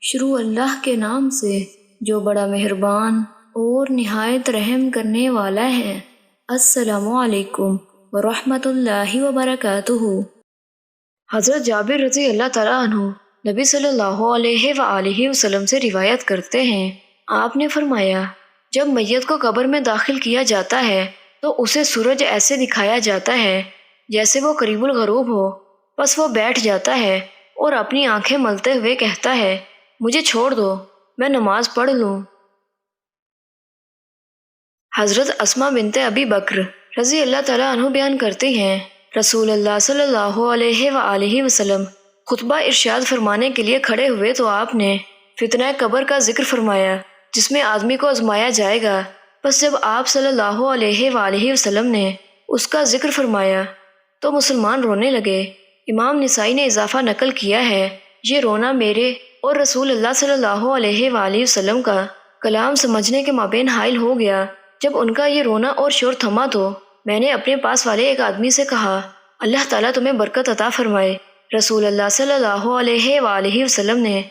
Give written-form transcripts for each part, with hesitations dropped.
شروع اللہ کے نام سے جو بڑا مہربان اور نہایت رحم کرنے والا ہے۔ السلام علیکم ورحمۃ اللہ وبرکاتہ۔ حضرت جابر رضی اللہ تعالیٰ عنہ نبی صلی اللہ علیہ وآلہ وسلم سے روایت کرتے ہیں، آپ نے فرمایا، جب میت کو قبر میں داخل کیا جاتا ہے تو اسے سورج ایسے دکھایا جاتا ہے جیسے وہ قریب الغروب ہو، پس وہ بیٹھ جاتا ہے اور اپنی آنکھیں ملتے ہوئے کہتا ہے، مجھے چھوڑ دو، میں نماز پڑھ لوں۔ حضرت اسماء بنت ابی بکر رضی اللہ تعالیٰ عنہ بیان کرتی ہیں، رسول اللہ صلی اللہ علیہ وآلہ وسلم خطبہ ارشاد فرمانے کے لیے کھڑے ہوئے تو آپ نے فتنہ قبر کا ذکر فرمایا جس میں آدمی کو آزمایا جائے گا۔ بس جب آپ صلی اللہ علیہ وآلہ وسلم نے اس کا ذکر فرمایا تو مسلمان رونے لگے۔ امام نسائی نے اضافہ نقل کیا ہے، یہ رونا میرے اور رسول اللہ صلی اللہ علیہ وآلہ وسلم کا کلام سمجھنے کے مابین حائل ہو گیا۔ جب ان کا یہ رونا اور شور تھما تو میں نے اپنے پاس والے ایک آدمی سے کہا، اللہ تعالیٰ تمہیں برکت عطا فرمائے۔ رسول اللہ صلی اللہ علیہ وآلہ وسلم نے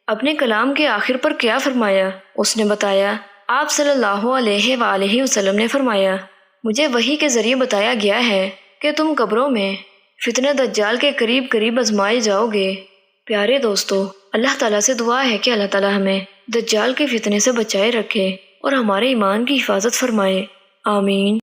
اپنے کلام کے آخر پر کیا فرمایا؟ اس نے بتایا، آپ صلی اللہ علیہ وآلہ وسلم نے فرمایا، مجھے وحی کے ذریعے بتایا گیا ہے کہ تم قبروں میں فتنہ دجال کے قریب قریب آزمائے جاؤ گے۔ پیارے دوستو، اللہ تعالیٰ سے دعا ہے کہ اللہ تعالیٰ ہمیں دجال کے فتنے سے بچائے رکھے اور ہمارے ایمان کی حفاظت فرمائے۔ آمین۔